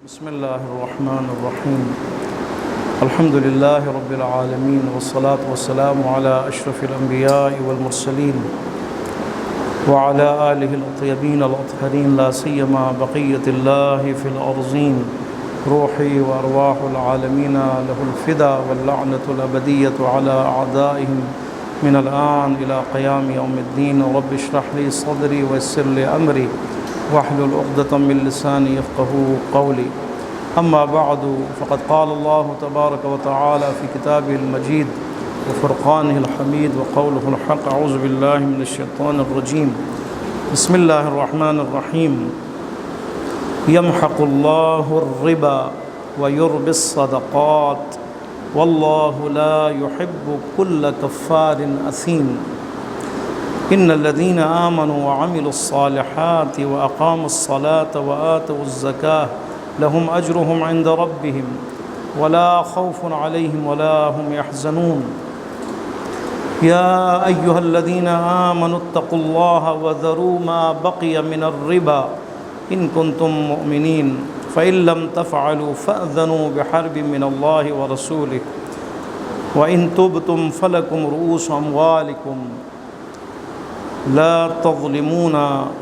بسم الله الرحمن الرحيم. الحمد لله رب العالمين، والصلاة والسلام على أشرف الأنبياء والمرسلين وعلى آله الطيبين الأطهرين، لا سيما بقية الله في الأرضين. روحي وأرواح العالمين له الفدا، واللعنة الأبدية على أعدائهم من الآن إلى قيام يوم الدين. رب اشرح لي صدري ويسر لي أمري واحلل عقدة من لساني يفقهوا قولي. أما بعد، فقد قال الله تبارك وتعالى في كتابه المجيد وفرقانه الحميد وقوله الحق. أعوذ بالله من الشيطان الرجيم. بسم الله الرحمن الرحيم. يمحق الله الربا ويربي الصدقات والله لا يحب كل كفار أثيم. إن الذين آمنوا وعملوا الصالحات وأقاموا الصلاة وآتوا الزكاة لهم أجرهم عند ربهم ولا خوف عليهم ولا هم يحزنون. يا أيها الذين آمنوا اتقوا الله وذروا ما بقي من الربا إن كنتم مؤمنين فإن لم تفعلوا فأذنوا بحرب من الله ورسوله وإن تبتم فلكم رؤوس أموالكم لا تظلمون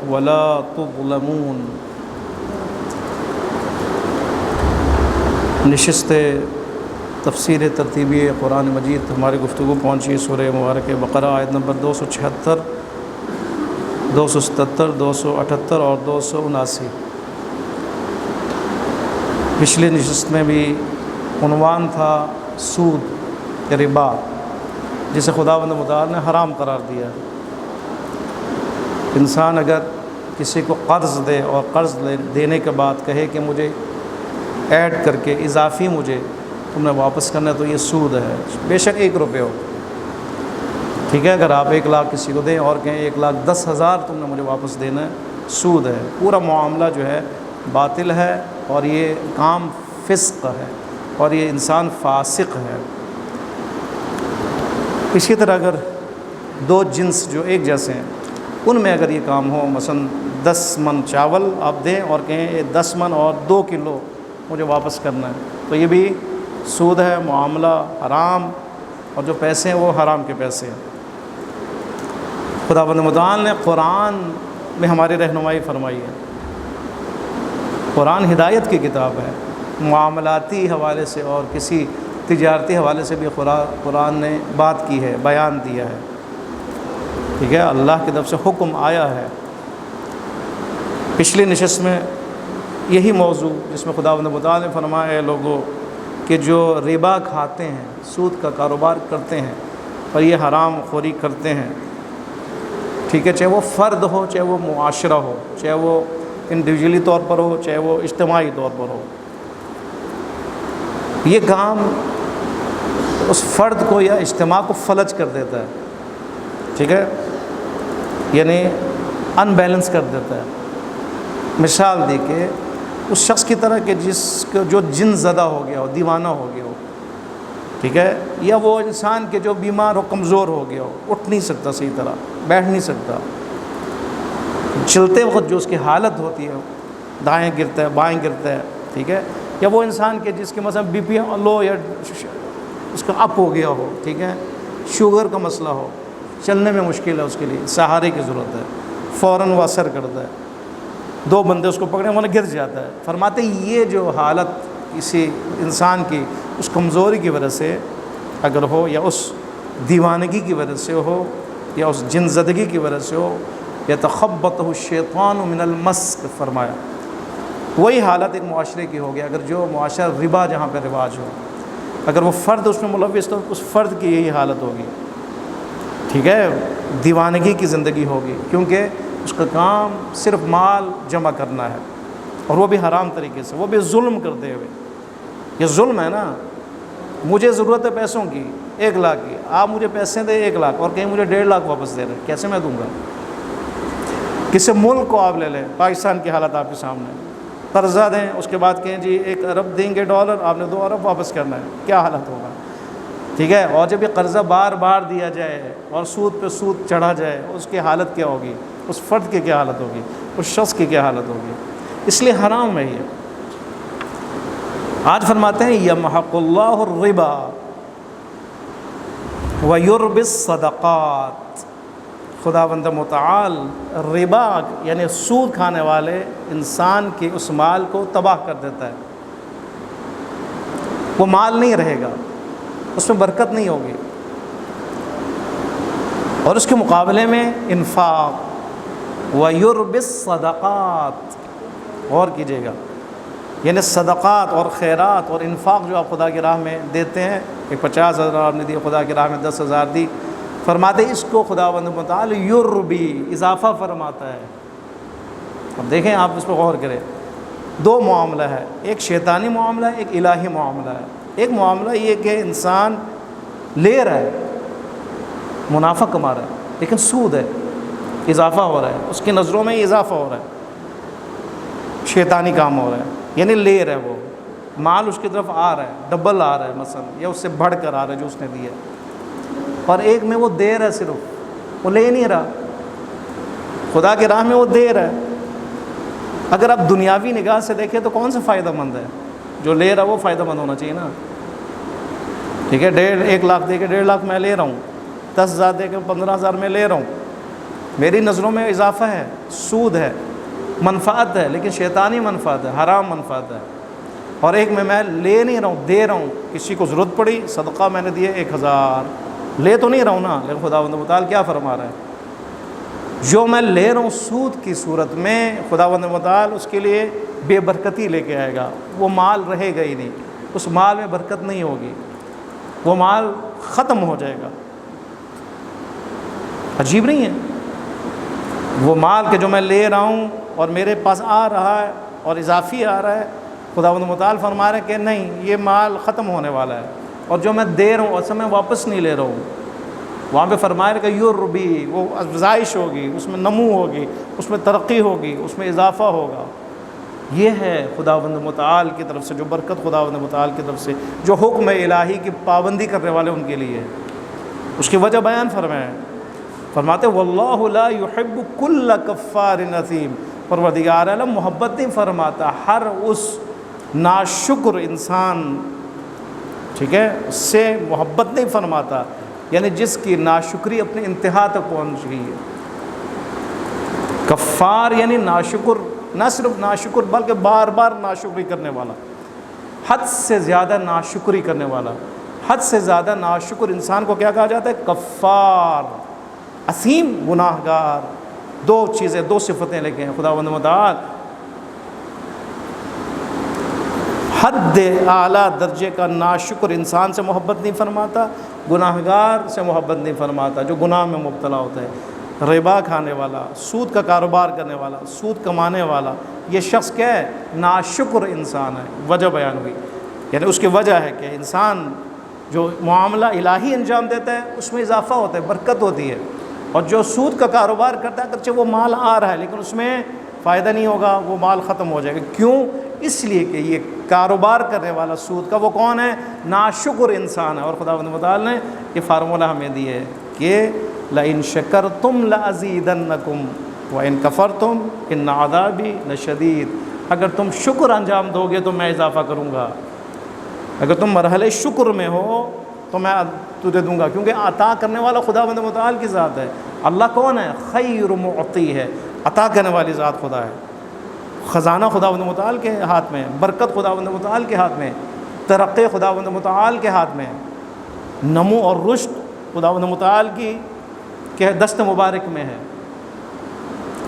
ولا تظلمون. نشست تفسیر ترتیبی قرآن مجید ہماری گفتگو پہنچی سورہ مبارک بقرہ آیت نمبر 276، 277، 278 اور 279۔ پچھلی نشست میں بھی عنوان تھا سود یا ربا، جسے خداوند متعال نے حرام قرار دیا۔ انسان اگر کسی کو قرض دے اور قرض دینے کے بعد کہے کہ مجھے ایڈ کر کے اضافی مجھے تم نے واپس کرنا ہے، تو یہ سود ہے، بے شک 1 روپے ہو، ٹھیک ہے۔ اگر آپ 1 لاکھ کسی کو دیں اور کہیں 1,10,000 تم نے مجھے واپس دینا ہے، سود ہے۔ پورا معاملہ جو ہے باطل ہے، اور یہ کام فسق ہے، اور یہ انسان فاسق ہے۔ اسی طرح اگر 2 جنس جو ایک جیسے ہیں ان میں اگر یہ کام ہو، مثلا 10 من چاول آپ دیں اور کہیں 10 من اور 2 کلو مجھے واپس کرنا ہے، تو یہ بھی سود ہے، معاملہ حرام، اور جو پیسے ہیں وہ حرام کے پیسے ہیں۔ خداوند متعال نے قرآن میں ہماری رہنمائی فرمائی ہے۔ قرآن ہدایت کی کتاب ہے، معاملاتی حوالے سے اور کسی تجارتی حوالے سے بھی قرآن نے بات کی ہے، بیان دیا ہے، ٹھیک ہے۔ اللہ کی طرف سے حکم آیا ہے۔ پچھلی نشست میں یہی موضوع جس میں خداوند متعال نے فرمایا ہے لوگوں کہ جو ربا کھاتے ہیں، سود کا کاروبار کرتے ہیں اور یہ حرام خوری کرتے ہیں، ٹھیک ہے، چاہے وہ فرد ہو، چاہے وہ معاشرہ ہو، چاہے وہ انڈیویجولی طور پر ہو، چاہے وہ اجتماعی طور پر ہو، یہ کام اس فرد کو یا اجتماع کو فلج کر دیتا ہے، ٹھیک ہے، یعنی ان بیلنس کر دیتا ہے۔ مثال دی کہ اس شخص کی طرح کہ جس کو جو جن زدہ ہو گیا ہو، دیوانہ ہو گیا ہو، ٹھیک ہے، یا وہ انسان کے جو بیمار ہو، کمزور ہو گیا ہو، اٹھ نہیں سکتا صحیح طرح، بیٹھ نہیں سکتا، چلتے وقت جو اس کی حالت ہوتی ہے، دائیں گرتا ہے، بائیں گرتا ہے، ٹھیک ہے، یا وہ انسان کے جس کے مثلا بی پی لو یا اس کا اپ ہو گیا ہو، ٹھیک ہے، شوگر کا مسئلہ ہو، چلنے میں مشکل ہے، اس کے لیے سہارے کی ضرورت ہے، فوراً وہ اثر کرتا ہے، 2 بندے اس کو پکڑیں وہ گر جاتا ہے۔ فرماتے ہیں یہ جو حالت کسی انسان کی اس کمزوری کی وجہ سے اگر ہو، یا اس دیوانگی کی وجہ سے ہو، یا اس جن زدگی کی وجہ سے ہو، یتخبطہ الشیطان من المس، فرمایا وہی حالت ایک معاشرے کی ہوگی۔ اگر جو معاشرہ ربا جہاں پہ رواج ہو، اگر وہ فرد اس میں ملوث تو اس فرد کی یہی حالت ہوگی، ٹھیک ہے، دیوانگی کی زندگی ہوگی، کیونکہ اس کا کام صرف مال جمع کرنا ہے، اور وہ بھی حرام طریقے سے، وہ بھی ظلم کرتے ہوئے۔ یہ ظلم ہے نا، مجھے ضرورت ہے پیسوں کی 1 لاکھ کی، آپ مجھے پیسے دیں 1 لاکھ اور کہیں مجھے 1.5 لاکھ واپس دے رہے، کیسے میں دوں گا؟ کسی ملک کو آپ لے لیں، پاکستان کی حالت آپ کے سامنے، قرضہ دیں، اس کے بعد کہیں جی 1 ارب دیں گے ڈالر، آپ نے 2 ارب واپس کرنا ہے، کیا حالت ہوگا؟ ٹھیک ہے، اور جب یہ قرضہ بار بار دیا جائے اور سود پہ سود چڑھا جائے، اس کی حالت کیا ہوگی؟ اس فرد کی کیا حالت ہوگی؟ اس شخص کی کیا حالت ہوگی؟ اس لیے حرام ہے یہ۔ آج فرماتے ہیں یمحق اللہ الربا ویربی الصدقات، خداوند متعال ربا یعنی سود کھانے والے انسان کے اس مال کو تباہ کر دیتا ہے، وہ مال نہیں رہے گا، اس میں برکت نہیں ہوگی، اور اس کے مقابلے میں انفاق ویربی الصدقات، غور کیجیے گا، یعنی صدقات اور خیرات اور انفاق جو آپ خدا کی راہ میں دیتے ہیں، کہ 50,000 آپ نے دی، خدا کی راہ میں 10,000 دی، فرماتے اس کو خداوند متعال یربی، اضافہ فرماتا ہے۔ اب دیکھیں آپ اس پہ غور کریں، دو معاملہ ہے، ایک شیطانی معاملہ ہے، ایک الہی معاملہ ہے۔ ایک معاملہ یہ کہ انسان لے رہا ہے، منافع کما رہا ہے، لیکن سود ہے، اضافہ ہو رہا ہے، اس کی نظروں میں اضافہ ہو رہا ہے، شیطانی کام ہو رہا ہے، یعنی لے رہا ہے، وہ مال اس کی طرف آ رہا ہے، ڈبل آ رہا ہے مثلا، یا اس سے بڑھ کر آ رہا ہے جو اس نے دیا، اور ایک میں وہ دے رہا ہے، صرف وہ لے نہیں رہا، خدا کی راہ میں وہ دے رہا ہے۔ اگر آپ دنیاوی نگاہ سے دیکھیں تو کون سا فائدہ مند ہے؟ جو لے رہا وہ فائدہ مند ہونا چاہیے نا، ٹھیک ہے، 1.5 لاکھ دے کے 1.5 لاکھ میں لے رہا ہوں، 10,000 دے کے 15,000 میں لے رہا ہوں، میری نظروں میں اضافہ ہے، سود ہے، منفعت ہے، لیکن شیطانی منفعت ہے، حرام منفعت ہے۔ اور ایک میں لے نہیں رہا ہوں، دے رہا ہوں، کسی کو ضرورت پڑی، صدقہ میں نے دیے 1,000، لے تو نہیں رہا ہوں نا، لیکن خداوند متعال کیا فرما رہا ہے؟ جو میں لے رہا ہوں سود کی صورت میں، خداوند متعال اس کے لیے بے برکتی لے کے آئے گا، وہ مال رہے گا ہی نہیں، اس مال میں برکت نہیں ہوگی، وہ مال ختم ہو جائے گا۔ عجیب نہیں ہے؟ وہ مال کہ جو میں لے رہا ہوں اور میرے پاس آ رہا ہے اور اضافی آ رہا ہے، خداوند متعال فرما رہے ہیں کہ نہیں، یہ مال ختم ہونے والا ہے، اور جو میں دے رہا ہوں اصل میں واپس نہیں لے رہا ہوں۔ وہاں پہ فرمایا کہ یربی، وہ افزائش ہوگی، اس میں نمو ہوگی، اس میں ترقی ہوگی، اس میں اضافہ ہوگا۔ یہ ہے خداوند متعال کی طرف سے جو برکت، خداوند متعال کی طرف سے جو حکم الہی کی پابندی کرنے والے ان کے لیے ہے۔ اس کی وجہ بیان فرماتے واللہ لا یحب کل کفار اثیم، پروردگار عالم محبت نہیں فرماتا ہر اس ناشکر انسان، ٹھیک ہے، اس سے محبت نہیں فرماتا، یعنی جس کی ناشکری اپنی انتہا تک پہنچ گئی ہے۔ کفار یعنی ناشکر، نہ صرف ناشکر بلکہ بار بار ناشکری کرنے والا، حد سے زیادہ ناشکری کرنے والا، حد سے زیادہ ناشکر انسان کو کیا کہا جاتا ہے؟ کفار، اثیم، گناہ گار۔ دو چیزیں، دو صفتیں لے کے ہیں خداوند متعال، حد اعلیٰ درجے کا ناشکر انسان سے محبت نہیں فرماتا، گناہ گار سے محبت نہیں فرماتا جو گناہ میں مبتلا ہوتا ہے۔ ربا کھانے والا، سود کا کاروبار کرنے والا، سود کمانے والا، یہ شخص کیا ہے؟ ناشکر انسان ہے۔ وجہ بیان ہوئی، یعنی اس کی وجہ ہے کہ انسان جو معاملہ الہی انجام دیتا ہے اس میں اضافہ ہوتا ہے، برکت ہوتی ہے، اور جو سود کا کاروبار کرتا ہے اگرچہ وہ مال آ رہا ہے لیکن اس میں فائدہ نہیں ہوگا، وہ مال ختم ہو جائے گا۔ کیوں؟ اس لیے کہ یہ کاروبار کرنے والا سود کا وہ کون ہے؟ ناشکر انسان ہے۔ اور خداوند متعال نے یہ فارمولہ ہمیں دی ہے کہ لَإِن شَكَرْتُمْ لَأَزِيدَنَّكُمْ وَإِن كَفَرْتُمْ إِنَّ عَذَابِي لَشَدِيدٌ، اگر تم شکر انجام دو گے تو میں اضافہ کروں گا، اگر تم مرحلے شکر میں ہو تو میں تجھے دوں گا، کیونکہ عطا کرنے والا خداوند متعال کی ذات ہے۔ اللہ کون ہے؟ خیر معطی ہے، عطا کرنے والی ذات خدا ہے۔ خزانہ خداوند متعال کے ہاتھ میں، برکت خداوند متعال کے ہاتھ میں، ترقی خداوند متعال کے ہاتھ میں، نمو اور رشد خداوند متعال کی کہ دست مبارک میں ہے،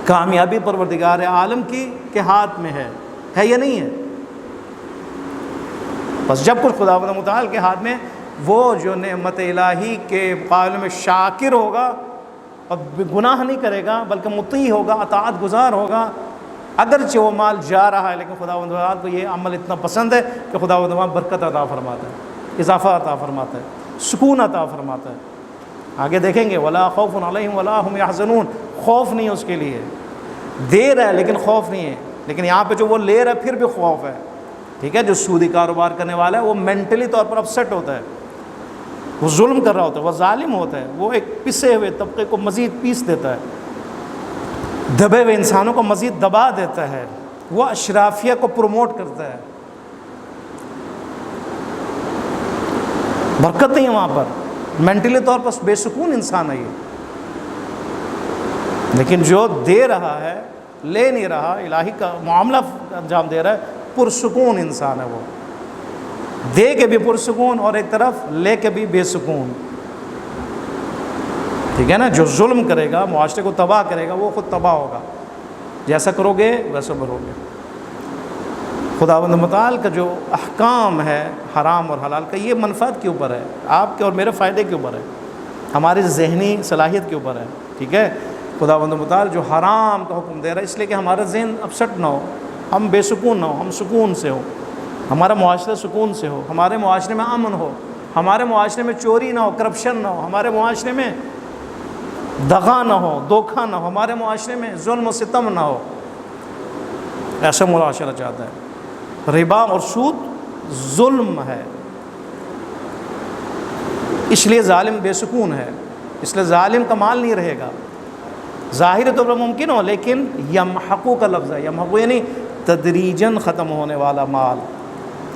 کامیابی پروردگار عالم کی کے ہاتھ میں ہے یا نہیں ہے؟ بس جب کچھ خداوند متعال کے ہاتھ میں، وہ جو نعمت الہی کے مقابلے میں شاکر ہوگا اور گناہ نہیں کرے گا بلکہ مطیع ہوگا، اطاعت گزار ہوگا، اگرچہ وہ مال جا رہا ہے لیکن خداوند متعال کو یہ عمل اتنا پسند ہے کہ خداوند متعال برکت عطا فرماتا ہے، اضافہ عطا فرماتا ہے، سکون عطا فرماتا ہے۔ آگے دیکھیں گے ولا خوف علیہم ولا هم یحزنون، خوف نہیں اس کے لیے، دے رہا ہے لیکن خوف نہیں ہے۔ لیکن یہاں پہ جو وہ لے رہا ہے پھر بھی خوف ہے، ٹھیک ہے۔ جو سودی کاروبار کرنے والا ہے وہ مینٹلی طور پر اپسیٹ ہوتا ہے، وہ ظلم کر رہا ہوتا ہے، وہ ظالم ہوتا ہے، وہ ایک پسے ہوئے طبقے کو مزید پیس دیتا ہے، دبے ہوئے انسانوں کو مزید دبا دیتا ہے، وہ اشرافیہ کو پروموٹ کرتا ہے، برکت نہیں ہے وہاں پر، مینٹلی طور پر بے سکون انسان ہے یہ. لیکن جو دے رہا ہے لے نہیں رہا، الہی کا معاملہ انجام دے رہا ہے، پرسکون انسان ہے وہ، دے کے بھی پرسکون اور ایک طرف لے کے بھی بے سکون. ٹھیک ہے نا. جو ظلم کرے گا، معاشرے کو تباہ کرے گا، وہ خود تباہ ہوگا. جیسا کرو گے ویسا بھرو گے. خداوند متعال کا جو احکام ہے حرام اور حلال کا، یہ منفعت کے اوپر ہے، آپ کے اور میرے فائدے کے اوپر ہے، ہماری ذہنی صلاحیت کے اوپر ہے. ٹھیک ہے. خداوند متعال جو حرام کا حکم دے رہا ہے اس لیے کہ ہمارا ذہن اپسٹ نہ ہو، ہم بے سکون نہ ہو، ہم سکون سے ہو، ہمارا معاشرہ سکون سے ہو، ہمارے معاشرے میں امن ہو، ہمارے معاشرے میں چوری نہ ہو، کرپشن نہ ہو، ہمارے معاشرے میں دغا نہ ہو، دھوکہ نہ ہو، ہمارے معاشرے میں ظلم و ستم نہ ہو. ایسا معاشرہ چاہتا ہے. ربا اور سود ظلم ہے، اس لیے ظالم بے سکون ہے، اس لیے ظالم کا مال نہیں رہے گا. ظاہر طور پر ممکن ہو، لیکن یمحقو کا لفظ ہے، یمحقو یعنی تدریجاً ختم ہونے والا مال.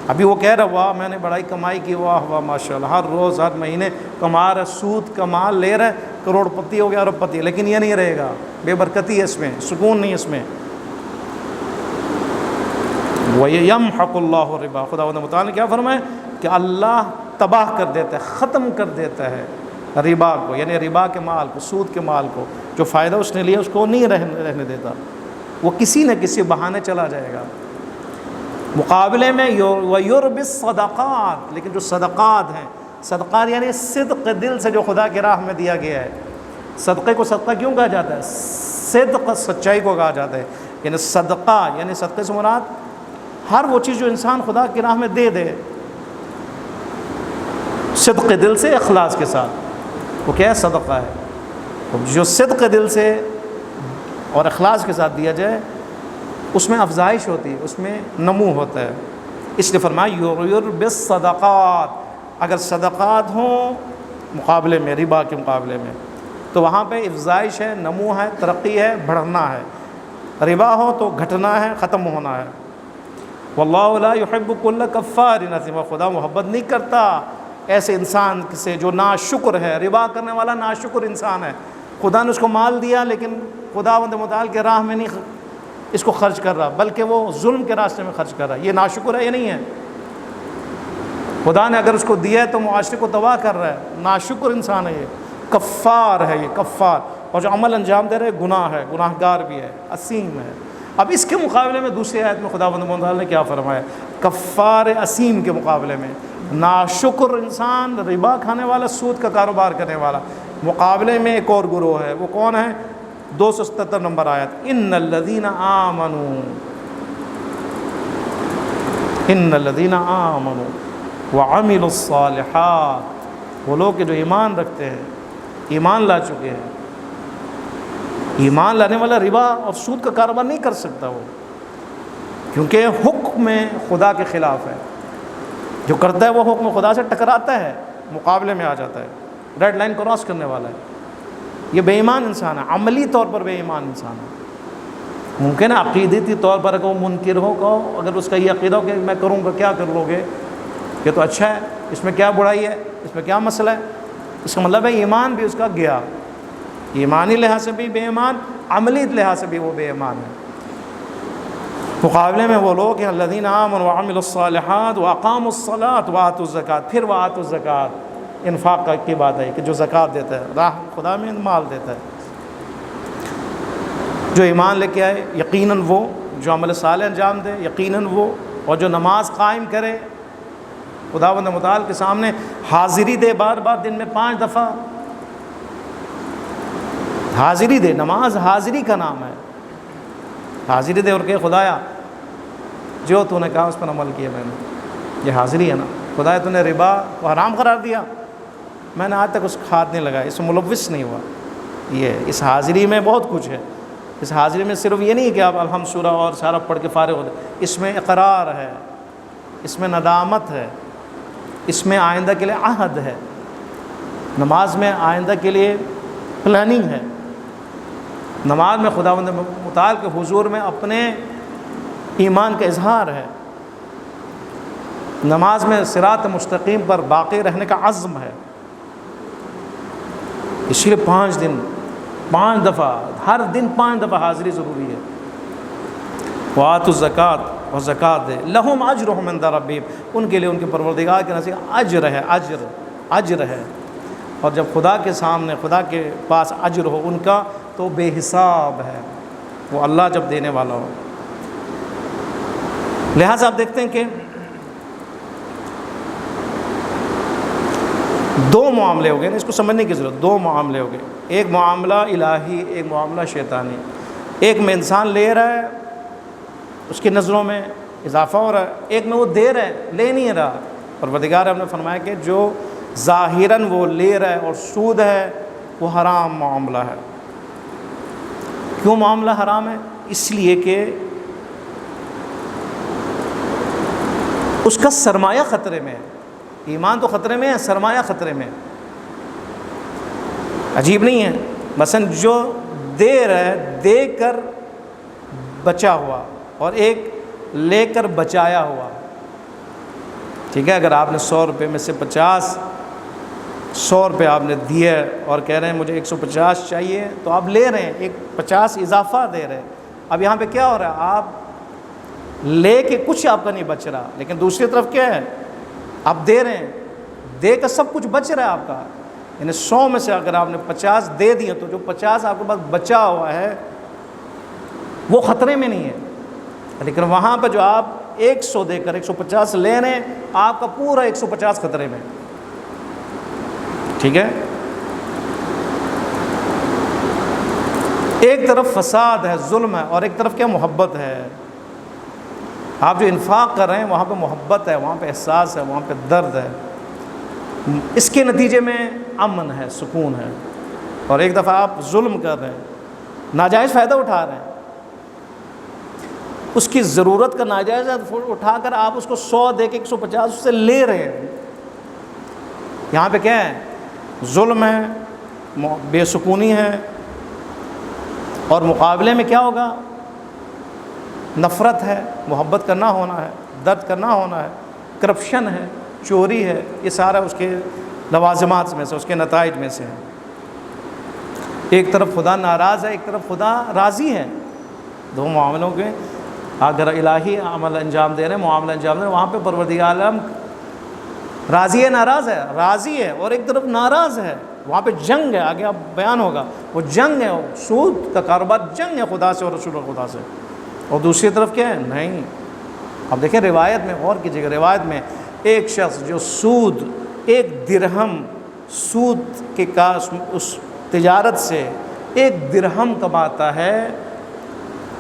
ابھی وہ کہہ رہا واہ میں نے بڑائی کمائی کی، واہ واہ ماشاء اللہ، ہر روز ہر مہینے کما رہا، سود کا مال لے رہا ہے، کروڑ پتی ہو گیا، ارب پتی، لیکن یہ نہیں رہے گا، بے برکتی ہے اس میں، سکون نہیں اس میں. وَيَمْحَقُ اللَّهُ الرِّبَا. خداوند متعال نے کیا فرمایا کہ اللہ تباہ کر دیتا ہے، ختم کر دیتا ہے ربا کو، یعنی ربا کے مال کو، سود کے مال کو. جو فائدہ اس نے لیا اس کو نہیں رہنے دیتا، وہ کسی نہ کسی بہانے چلا جائے گا. مقابلے میں وَيُرْبِ الصَّدَقَاتِ، لیکن جو صدقات ہیں، صدقات یعنی صدق دل سے جو خدا کی راہ میں دیا گیا ہے. صدقے کو صدقہ کیوں کہا جاتا ہے؟ صدق سچائی کو کہا جاتا ہے. یعنی صدقہ یعنی صدقے سے مراد ہر وہ چیز جو انسان خدا کی راہ میں دے دے صدق دل سے، اخلاص کے ساتھ، وہ کیا ہے؟ صدقہ ہے. جو صدق دل سے اور اخلاص کے ساتھ دیا جائے اس میں افزائش ہوتی ہے، اس میں نمو ہوتا ہے. اس لیے فرمایا یُرْبِ الصَّدَقَاتِ. اگر صدقات ہوں مقابلے میں، ربا کے مقابلے میں، تو وہاں پہ افزائش ہے، نمو ہے، ترقی ہے، بڑھنا ہے. ربا ہو تو گھٹنا ہے، ختم ہونا ہے. واللہ لا يحب كل كفار اثیم. خدا محبت نہیں کرتا ایسے انسان سے جو ناشکر ہے. ربا کرنے والا ناشکر انسان ہے. خدا نے اس کو مال دیا لیکن خداوند متعال کے راہ میں نہیں اس کو خرچ کر رہا، بلکہ وہ ظلم کے راستے میں خرچ کر رہا ہے. یہ ناشکر ہے یا نہیں ہے؟ خدا نے اگر اس کو دیا ہے تو معاشرے کو تباہ کر رہا ہے. ناشکر انسان ہے یہ، کفار ہے یہ، کفار. اور جو عمل انجام دے رہے ہیں گناہ ہے، گناہ گار بھی ہے، اسیم ہے. اب اس کے مقابلے میں دوسری آیت میں خداوند متعال نے کیا فرمایا؟ کفار اسیم کے مقابلے میں ناشکر انسان، ربا کھانے والا، سود کا کاروبار کرنے والا، مقابلے میں ایک اور گروہ ہے. وہ کون ہے؟ 277 نمبر آیت. ان الذین آمنوا وعملوا الصالحات. وہ لوگ جو ایمان رکھتے ہیں، ایمان لا چکے ہیں. ایمان لانے والا ربا اور سود کا کاروبار نہیں کر سکتا وہ، کیونکہ حکم خدا کے خلاف ہے. جو کرتا ہے وہ حکم خدا سے ٹکراتا ہے، مقابلے میں آ جاتا ہے، ریڈ لائن کراس کرنے والا ہے. یہ بے ایمان انسان ہے، عملی طور پر بے ایمان انسان ہے. ممکن ہے عقیدتی طور پر اگر وہ منکر ہو، اگر اس کا یہ عقیدہ ہو کہ میں کروں گا، کیا کر لو گے، یہ تو اچھا ہے، اس میں کیا برائی ہے، اس میں کیا مسئلہ ہے. اس کا مطلب ہے ایمان بھی اس کا گیا، ایمانی لحاظ سے بھی بے ایمان، عملی لحاظ سے بھی وہ بے ایمان ہے. مقابلے میں وہ لوگ ہیں الذین آمنوا وعملوا الصالحات واقاموا الصلاۃ وآتوا الزکاۃ. پھر وآتوا الزکاۃ انفاق کی بات ہے کہ جو زکوٰۃ دیتا ہے، راہ خدا میں مال دیتا ہے. جو ایمان لے کے آئے یقیناً وہ، جو عمل صالح انجام دے یقیناً وہ، اور جو نماز قائم کرے، خداوند متعال کے سامنے حاضری دے، بار بار دن میں 5 دفعہ حاضری دے. نماز حاضری کا نام ہے. حاضری دے اور کہ خدایا جو تو نے کہا اس پر عمل کیا میں نے، یہ حاضری ہے نا. خدایا تو نے ربا کو حرام قرار دیا، میں نے آج تک اس کو ہاتھ نہیں لگایا، اس میں ملوث نہیں ہوا. یہ اس حاضری میں بہت کچھ ہے. اس حاضری میں صرف یہ نہیں کہ آپ الحمد سورہ اور سارا پڑھ کے فارغ ہوتے، اس میں اقرار ہے، اس میں ندامت ہے، اس میں آئندہ کے لیے عہد ہے. نماز میں آئندہ کے لیے پلاننگ ہے. نماز میں خداوند متعال کے حضور میں اپنے ایمان کا اظہار ہے. نماز میں صراط مستقیم پر باقی رہنے کا عزم ہے، اس لیے 5 دن 5 دفعہ، ہر دن 5 دفعہ حاضری ضروری ہے۔ وآتوا الزکوٰۃ، اور زکوٰۃ دے، لہم اجرہم عند ربہم، ان کے لیے ان کے پروردگار کے نزدیک اجر ہے، اجر ہے۔ اور جب خدا کے سامنے، خدا کے پاس اجر ہو ان کا، تو بے حساب ہے، وہ اللہ جب دینے والا ہو۔ لہٰذا آپ دیکھتے ہیں کہ 2 معاملے ہو گئے، اس کو سمجھنے کی ضرورت، 2 معاملے ہو گئے، ایک معاملہ الہی، ایک معاملہ شیطانی۔ ایک میں انسان لے رہا ہے، اس کی نظروں میں اضافہ ہو رہا ہے، ایک میں وہ دے رہا ہے، لے نہیں رہا۔ پروردگار نے فرمایا کہ جو ظاہراً وہ لے رہا ہے اور سود ہے، وہ حرام معاملہ ہے۔ کیوں معاملہ حرام ہے؟ اس لیے کہ اس کا سرمایہ خطرے میں ہے۔ ایمان تو خطرے میں ہے، سرمایہ خطرے میں ہے۔ عجیب نہیں ہے؟ مثلا جو دے رہا ہے، دے کر بچا ہوا، اور ایک لے کر بچایا ہوا، ٹھیک ہے؟ اگر آپ نے 100 روپے میں سے 100 روپے آپ نے دیے اور کہہ رہے ہیں مجھے 150 چاہیے، تو آپ لے رہے ہیں، ایک 50 اضافہ دے رہے ہیں۔ اب یہاں پہ کیا ہو رہا ہے؟ آپ لے کے کچھ آپ کا نہیں بچ رہا، لیکن دوسری طرف کیا ہے؟ آپ دے رہے ہیں، دے کر سب کچھ بچ رہا ہے آپ کا۔ یعنی 100 میں سے اگر آپ نے 50 دے دیے، تو جو 50 آپ کے پاس بچا ہوا ہے وہ خطرے میں نہیں ہے۔ لیکن وہاں پہ جو آپ 100 دے کر 150 لے رہے ہیں، آپ کا پورا 150 خطرے میں، ٹھیک ہے؟ ایک طرف فساد ہے، ظلم ہے، اور ایک طرف کیا؟ محبت ہے۔ آپ جو انفاق کر رہے ہیں وہاں پہ محبت ہے، وہاں پہ احساس ہے، وہاں پہ درد ہے، اس کے نتیجے میں امن ہے، سکون ہے۔ اور ایک دفعہ آپ ظلم کر رہے ہیں، ناجائز فائدہ اٹھا رہے ہیں، اس کی ضرورت کا ناجائز اٹھا کر آپ اس کو 100 دے کے 150 اس سے لے رہے ہیں۔ یہاں پہ کیا ہے؟ ظلم ہے، بے سکونی ہے، اور مقابلے میں کیا ہوگا؟ نفرت ہے، محبت کرنا ہونا ہے، درد کرنا ہونا ہے، کرپشن ہے، چوری ہے، یہ سارا اس کے لوازمات میں سے، اس کے نتائج میں سے ہے۔ ایک طرف خدا ناراض ہے، ایک طرف خدا راضی ہے۔ 2 معاملوں کے اگر الہی عمل انجام دے رہے ہیں، معاملہ انجام دے رہے ہیں، وہاں پہ پروردگار عالم راضی ہے، ناراض ہے؟ راضی ہے، اور ایک طرف ناراض ہے، وہاں پہ جنگ ہے، آگے اب بیان ہوگا، وہ جنگ ہے، سود کا کاروبار جنگ ہے خدا سے اور رسول خدا سے۔ اور دوسری طرف کیا ہے؟ نہیں۔ اب دیکھیں روایت میں غور کیجیے گا، روایت میں ایک شخص جو سود، 1 درہم سود کے اس تجارت سے 1 درہم کماتا ہے،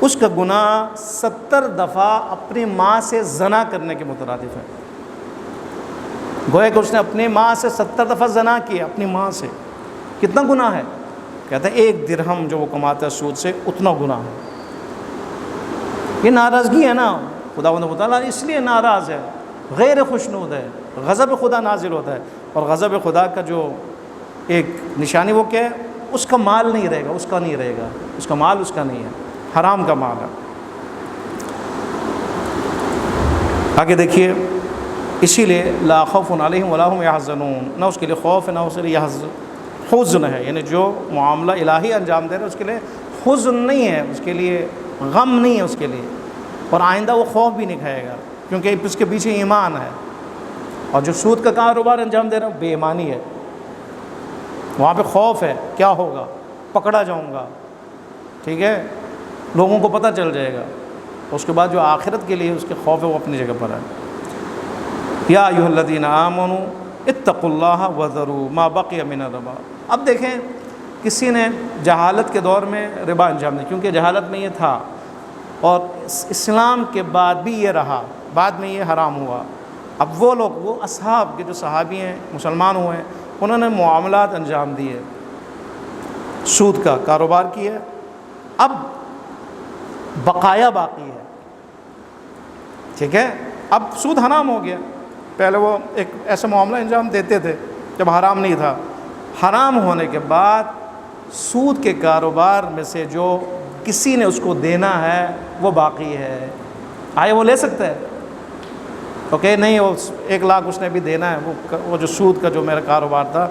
اس کا گناہ 70 دفعہ اپنی ماں سے زنا کرنے کے مترادف ہے۔ گویا کہ اس نے اپنی ماں سے 70 دفعہ زنا کیا، اپنی ماں سے۔ کتنا گناہ ہے؟ کہتے ہیں 1 درہم جو وہ کماتا ہے سود سے، اتنا گناہ ہے۔ یہ ناراضگی ہے نا، خداوند تعالیٰ اس لیے ناراض ہے، غیر خوشنود ہے، غضب خدا نازل ہوتا ہے۔ اور غضب خدا کا جو ایک نشانی وہ کیا ہے؟ اس کا مال نہیں رہے گا، اس کا نہیں رہے گا، اس کا مال اس کا نہیں ہے، حرام کا مال ہے۔ آگے دیکھیے، اسی لیے لا خوف علیہم ولا هم يحزنون، نہ اس کے لیے خوف ہے، نہ اس کے لیے حزن ہے۔ یعنی جو معاملہ الہی انجام دے رہے ہیں اس کے لیے حزن نہیں ہے، اس کے لیے غم نہیں ہے، اس کے لیے، اور آئندہ وہ خوف بھی نہیں کھائے گا، کیونکہ اس کے پیچھے ایمان ہے۔ اور جو سود کا کاروبار انجام دے رہا ہے بے ایمانی ہے، وہاں پہ خوف ہے، کیا ہوگا؟ پکڑا جاؤں گا، ٹھیک ہے؟ لوگوں کو پتہ چل جائے گا۔ اس کے بعد جو آخرت کے لیے اس کے خوف ہے وہ اپنی جگہ پر ہے۔ یا ایھا الذین آمنوا اتقوا اللہ وذروا ما بقی من الربا۔ اب دیکھیں، کسی نے جہالت کے دور میں ربا انجام دیا، کیونکہ جہالت میں یہ تھا، اور اسلام کے بعد بھی یہ رہا، بعد میں یہ حرام ہوا۔ اب وہ لوگ، وہ اصحاب کے جو صحابی ہیں، مسلمان ہوئے ہیں، انہوں نے معاملات انجام دیے، سود کا کاروبار کیا، اب بقایا باقی ہے، ٹھیک ہے؟ اب سود حرام ہو گیا۔ پہلے وہ ایک ایسا معاملہ انجام دیتے تھے جب حرام نہیں تھا، حرام ہونے کے بعد سود کے کاروبار میں سے جو کسی نے اس کو دینا ہے وہ باقی ہے۔ آئے وہ لے سکتا ہے؟ تو کہ نہیں وہ 1 لاکھ اس نے بھی دینا ہے، وہ جو سود کا جو میرا کاروبار تھا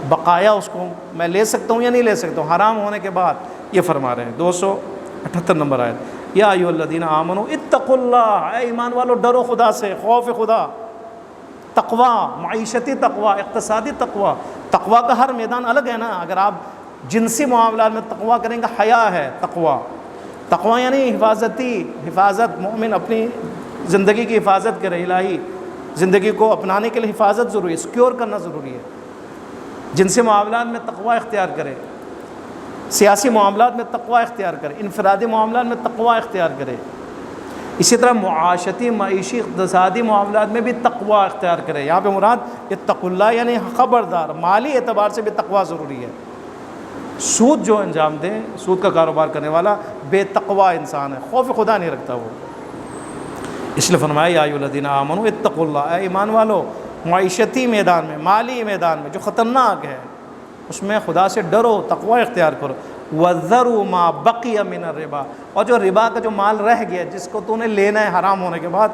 بقایا اس کو میں لے سکتا ہوں یا نہیں لے سکتا ہوں حرام ہونے کے بعد، یہ فرما رہے ہیں۔ 278 نمبر آیت، یا ایھا الذین آمنوا اتقوا اللہ، اے ایمان والو ڈرو خدا سے، خوف خدا، تقوی، معیشتی تقوی، اقتصادی تقوی۔ تقوی کا ہر میدان الگ ہے نا، اگر آپ جنسی معاملات میں تقوی کریں گے، حیا ہے تقوی، تقوی یعنی حفاظت، مومن اپنی زندگی کی حفاظت کرے، الہی زندگی کو اپنانے کے لیے حفاظت ضروری ہے، سیکیور کرنا ضروری ہے، جنسی معاملات میں تقوی اختیار کرے، سیاسی معاملات میں تقوی اختیار کرے، انفرادی معاملات میں تقوی اختیار کرے، اسی طرح معاشرتی، معیشی، اقتصادی معاملات میں بھی تقوی اختیار کرے۔ یہاں پہ مراد اتقوا اللہ یعنی خبردار، مالی اعتبار سے بھی تقوی ضروری ہے۔ سود جو انجام دے، سود کا کاروبار کرنے والا بے تقوی انسان ہے، خوف خدا نہیں رکھتا وہ۔ اس لیے فرمایا یا ایھا الذین آمنوا اتقوا اللہ، اے ایمان والو معیشتی میدان میں، مالی میدان میں جو خطرناک ہے اس میں خدا سے ڈرو، تقوی اختیار کرو۔ وَذَرُوا مَا بَقِيَ مِنَ الرِّبَا، اور جو ربا کا جو مال رہ گیا جس کو تو نے لینا ہے حرام ہونے کے بعد،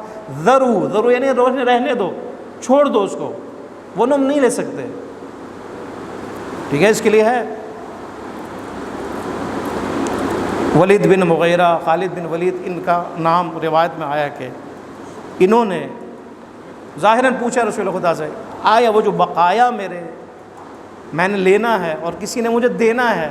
ذرو یعنی رہنے دو، چھوڑ دو اس کو، وہ تم نہیں لے سکتے، ٹھیک ہے۔ اس کے لیے ہے ولید بن مغیرہ، خالد بن ولید، ان کا نام روایت میں آیا کہ انہوں نے ظاہراً پوچھا رسول خدا سے، آیا وہ جو بقایا میں نے لینا ہے اور کسی نے مجھے دینا ہے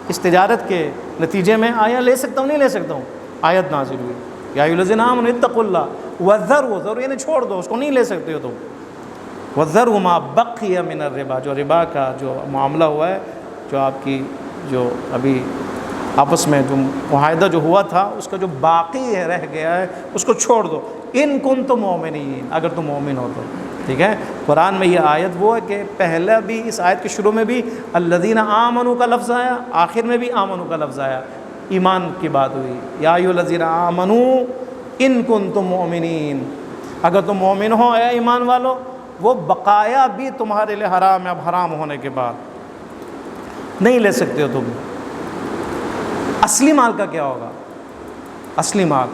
اس تجارت کے نتیجے میں، آیا لے سکتا ہوں نہیں لے سکتا ہوں؟ آیت نازل ہوئی یا ایھا الذین آمنوا اتقوا اللہ وذروا یعنی چھوڑ دو اس کو، نہیں لے سکتے ہو تم۔ وذروا ما بقی من الربا، جو ربا کا جو معاملہ ہوا ہے، جو آپ کی جو ابھی آپس میں جو معاہدہ جو ہوا تھا اس کا جو باقی ہے رہ گیا ہے اس کو چھوڑ دو، ان کنتم مؤمنین، اگر تم مومن ہو تو، ٹھیک ہے۔ قرآن میں یہ آیت وہ ہے کہ پہلے بھی اس آیت کے شروع میں بھی الذین آمنوا کا لفظ آیا، آخر میں بھی آمنوا کا لفظ آیا، ایمان کی بات ہوئی، یا ایھا الذین آمنوا ان کنتم مؤمنین، اگر تم مومن ہو اے ایمان والو، وہ بقایا بھی تمہارے لیے حرام ہے، اب حرام ہونے کے بعد نہیں لے سکتے ہو تم۔ اصلی مال کا کیا ہوگا؟ اصلی مال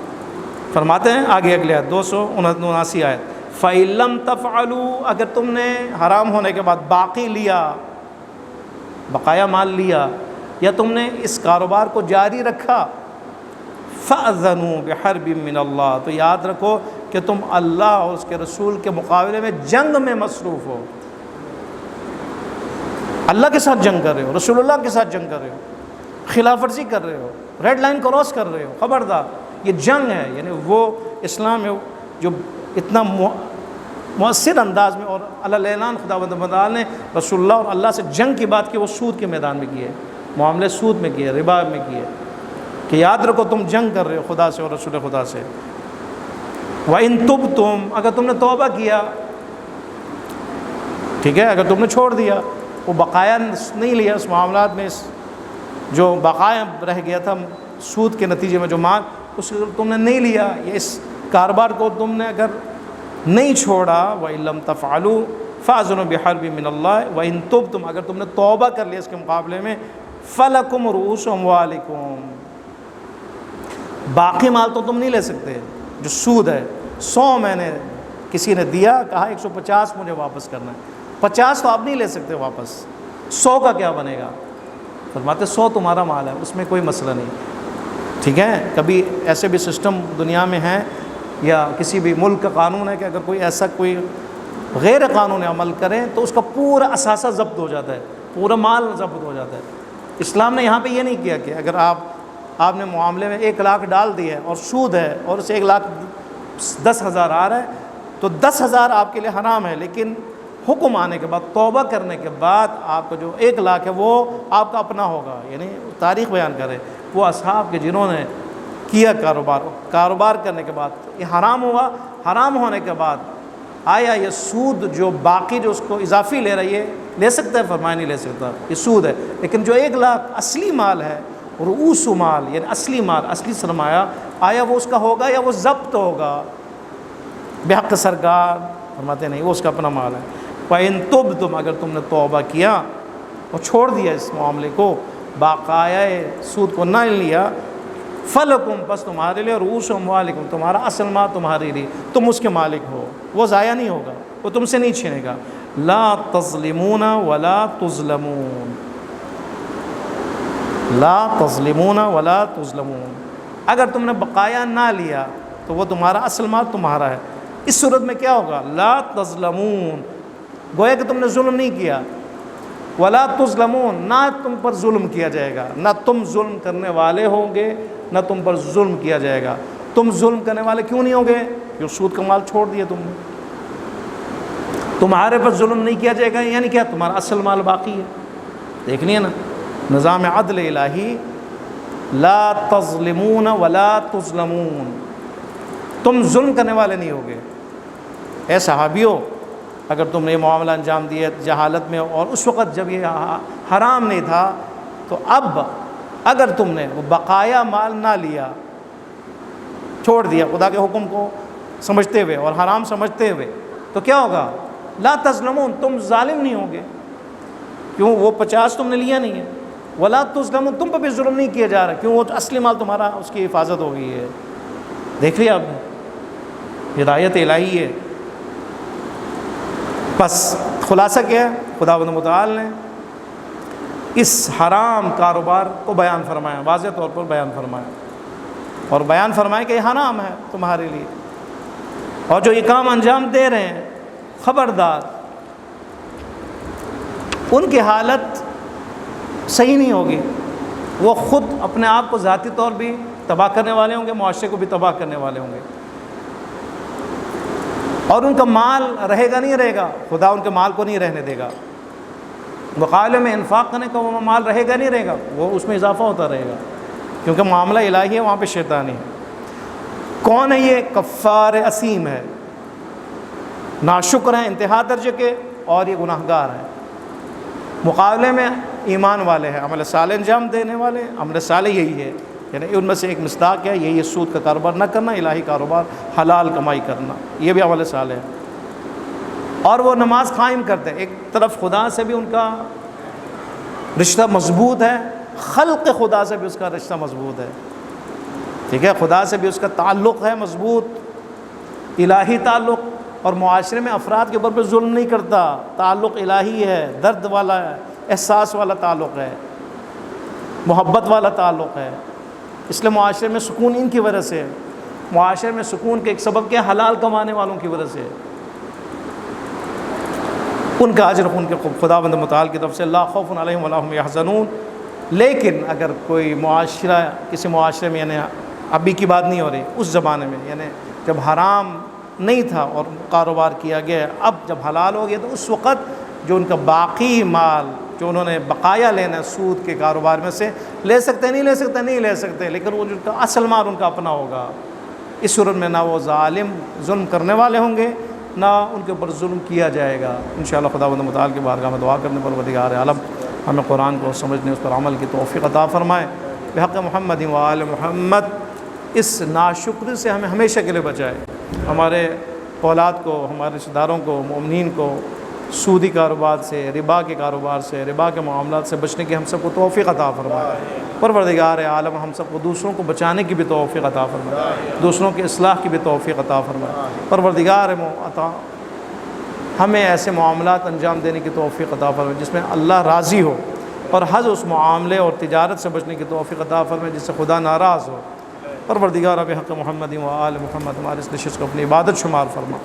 فرماتے ہیں آگے اگلے آیت 279 آیت، فَإِن لَّمْ تَفْعَلُوا، اگر تم نے حرام ہونے کے بعد باقی لیا، بقایا مال لیا، یا تم نے اس کاروبار کو جاری رکھا، فَأْذَنُوا بِحَرْبٍ مِّنَ اللَّهِ، تو یاد رکھو کہ تم اللہ اور اس کے رسول کے مقابلے میں جنگ میں مصروف ہو، اللہ کے ساتھ جنگ کر رہے ہو، رسول اللہ کے ساتھ جنگ کر رہے ہو، خلاف ورزی کر رہے ہو، ریڈ لائن کراس کر رہے ہو، خبردار، یہ جنگ ہے۔ یعنی وہ اسلام میں جو اتنا مؤثر انداز میں اور اللہ اعلان خداوند متعال نے رسول اللہ اور اللہ سے جنگ کی بات کی، وہ سود کے میدان میں کی ہے، معاملے سود میں کیے، ربا میں کیے، کہ یاد رکھو تم جنگ کر رہے ہو خدا سے اور رسول خدا سے۔ وَإِن تُبْتُمْ، اگر تم نے توبہ کیا، ٹھیک ہے، اگر تم نے چھوڑ دیا، وہ بقایا نہیں لیا اس معاملات میں، اس جو بقایا رہ گیا تھا سود کے نتیجے میں جو مال، اس کو تم نے نہیں لیا، یا اس کاروبار کو تم نے اگر نہیں چھوڑا، وَإِن لَّمْ تَفْعَلُوا فَأْذَنُوا بِحَرْبٍ مِّنَ اللَّهِ وَإِن تُبْتُمْ، اگر تم نے توبہ کر لیا اس کے مقابلے میں، فَلَكُمْ رُءُوسُ أَمْوَالِكُمْ، باقی مال تو تم نہیں لے سکتے، جو سود ہے، 100 میں نے کسی نے دیا، کہا 150 مجھے واپس کرنا ہے، 50 تو آپ نہیں لے سکتے واپس، 100 کا کیا بنے گا؟ فرماتے 100 تمہارا مال ہے، اس میں کوئی مسئلہ نہیں، ٹھیک ہے۔ کبھی ایسے بھی سسٹم دنیا میں ہیں یا کسی بھی ملک کا قانون ہے کہ اگر کوئی ایسا کوئی غیر قانونی عمل کرے تو اس کا پورا اثاثہ ضبط ہو جاتا ہے، پورا مال ضبط ہو جاتا ہے۔ اسلام نے یہاں پہ یہ نہیں کیا کہ اگر آپ نے معاملے میں 1 لاکھ ڈال دیا ہے اور سود ہے اور اسے 1,10,000 آ رہا ہے تو 10,000 آپ کے لیے حرام ہے، لیکن حکم آنے کے بعد، توبہ کرنے کے بعد آپ کا جو 1 لاکھ ہے وہ آپ کا اپنا ہوگا۔ یعنی تاریخ بیان کرے وہ اصحاب کے جنہوں نے کیا کاروبار کرنے کے بعد یہ حرام ہوا، حرام ہونے کے بعد آیا یہ سود جو باقی جو اس کو اضافی لے رہا ہے یہ لے سکتا ہے؟ فرمایا نہیں لے سکتا، یہ سود ہے۔ لیکن جو 1 لاکھ اصلی مال ہے، رؤوس مال یعنی اصلی مال، اصلی سرمایہ، آیا وہ اس کا ہوگا یا وہ ضبط ہوگا بحق سرکار؟ فرماتے نہیں، وہ اس کا اپنا مال ہے۔ وَإِن تُبْتُمْ، اگر تم نے توبہ کیا اور چھوڑ دیا اس معاملے کو، باقایا سود کو نہ لیا، فَلَكُمْ، پس تمہارے لیے رؤوس أَمْوَالِكُمْ، تمہارا اصل مال تمہارے لیے، تم اس کے مالک ہو۔ وہ ضائع نہیں ہوگا، وہ تم سے نہیں چھینے گا۔ لا تظلمون ولا تظلمون، لا تظلمون ولا تظلمون، اگر تم نے بقایا نہ لیا تو وہ تمہارا اصل مال تمہارا ہے۔ اس صورت میں کیا ہوگا؟ لا تظلمون، گویا کہ تم نے ظلم نہیں کیا، ولا تظلمون، نہ تم پر ظلم کیا جائے گا، نہ تم ظلم کرنے والے ہوں گے نہ تم پر ظلم کیا جائے گا۔ تم ظلم کرنے والے کیوں نہیں ہوں گے؟ کیوں سود کا مال چھوڑ دیا تم نے، تمہارے پر ظلم نہیں کیا جائے گا، یعنی کیا؟ تمہارا اصل مال باقی ہے۔ دیکھ لیے نا نظام عدل الہی، لا تظلمون ولا تظلمون، تم ظلم کرنے والے نہیں ہوگے۔ اے صحابیوں، اگر تم نے یہ معاملہ انجام دیا جہالت میں اور اس وقت جب یہ حرام نہیں تھا، تو اب اگر تم نے وہ بقایا مال نہ لیا، چھوڑ دیا خدا کے حکم کو سمجھتے ہوئے اور حرام سمجھتے ہوئے، تو کیا ہوگا؟ لا تظلمون، تم ظالم نہیں ہوگے، کیوں؟ وہ 50 تم نے لیا نہیں ہے۔ ولا تظلمون، تم پہ بھی ظلم نہیں کیا جا رہا، کیوں؟ وہ اصلی مال تمہارا، اس کی حفاظت ہو گئی ہے۔ دیکھ لیا آپ نے، ہدایت الہی ہے۔ بس خلاصہ کیا ہے؟ خداوند متعال نے اس حرام کاروبار کو بیان فرمایا، واضح طور پر بیان فرمایا، اور بیان فرمایا کہ یہ حرام ہے تمہارے لیے، اور جو یہ کام انجام دے رہے ہیں خبردار، ان کی حالت صحیح نہیں ہوگی، وہ خود اپنے آپ کو ذاتی طور بھی تباہ کرنے والے ہوں گے، معاشرے کو بھی تباہ کرنے والے ہوں گے، اور ان کا مال رہے گا نہیں رہے گا، خدا ان کے مال کو نہیں رہنے دے گا۔ مقابلے میں انفاق کرنے کا وہ مال رہے گا نہیں رہے گا، وہ اس میں اضافہ ہوتا رہے گا، کیونکہ معاملہ الہی ہے، وہاں پہ شیطانی ہے۔ کون ہے یہ؟ کفار اسیم ہے، ناشکر ہیں انتہا درجے کے، اور یہ گناہ گار ہیں۔ مقابلے میں ایمان والے ہیں، عمل صالح انجام دینے والے، عمل صالح یہی ہے، یعنی ان میں سے ایک مصداق ہے یہی ہے، سود کا کاروبار نہ کرنا، الہی کاروبار حلال کمائی کرنا، یہ بھی عمل صالح ہے۔ اور وہ نماز قائم کرتے ہیں، ایک طرف خدا سے بھی ان کا رشتہ مضبوط ہے، خلق خدا سے بھی اس کا رشتہ مضبوط ہے، ٹھیک ہے، خدا سے بھی اس کا تعلق ہے مضبوط، الہی تعلق، اور معاشرے میں افراد کے اوپر پہ ظلم نہیں کرتا، تعلق الہی ہے، درد والا ہے، احساس والا تعلق ہے، محبت والا تعلق ہے، اس لیے معاشرے میں سکون ان کی وجہ سے ہے۔ معاشرے میں سکون کے ایک سبب کیا؟ حلال کمانے والوں کی وجہ سے، ان کا اجر ان کے خداوند متعال کی طرف سے، لا خوف علیہم ولا هم یحزنون۔ لیکن اگر کوئی معاشرہ، کسی معاشرے میں، یعنی ابھی کی بات نہیں ہو رہی، اس زمانے میں، یعنی جب حرام نہیں تھا اور کاروبار کیا گیا، اب جب حلال ہو گیا، تو اس وقت جو ان کا باقی مال جو انہوں نے بقایا لینا ہے سود کے کاروبار میں سے، لے سکتے نہیں لے سکتے نہیں لے سکتے، لیکن وہ جو کا اصل مال ان کا اپنا ہوگا۔ اس صورت میں نہ وہ ظلم کرنے والے ہوں گے، نہ ان کے اوپر ظلم کیا جائے گا۔ انشاءاللہ خداوند متعال کی بارگاہ میں دعا کرنے پر پروردگار عالم ہمیں قرآن کو سمجھنے، اس پر عمل کی توفیق عطا فرمائے، بحق محمد و آل محمد۔ اس ناشکری سے ہمیں ہمیشہ کے لیے بچائے، ہمارے اولاد کو، ہمارے رشتہ داروں کو، مومنین کو سودی کاروبار سے، ربا کے کاروبار سے، ربا کے معاملات سے بچنے کی ہم سب کو توفیق عطا فرمائے۔ پروردگار عالم ہم سب کو دوسروں کو بچانے کی بھی توفیق عطا فرمائے، دوسروں کی اصلاح کی بھی توفیق عطا فرمائے۔ پروردگار عطا ہمیں ایسے معاملات انجام دینے کی توفیق عطا فرمائے جس میں اللہ راضی ہو، اور حظ اس معاملے اور تجارت سے بچنے کی توفیق عطا فرمائے جس سے خدا ناراض ہو۔ پروردگار بحق محمد و آل محمد ہمارے اس نشست کو اپنی عبادت شمار فرما۔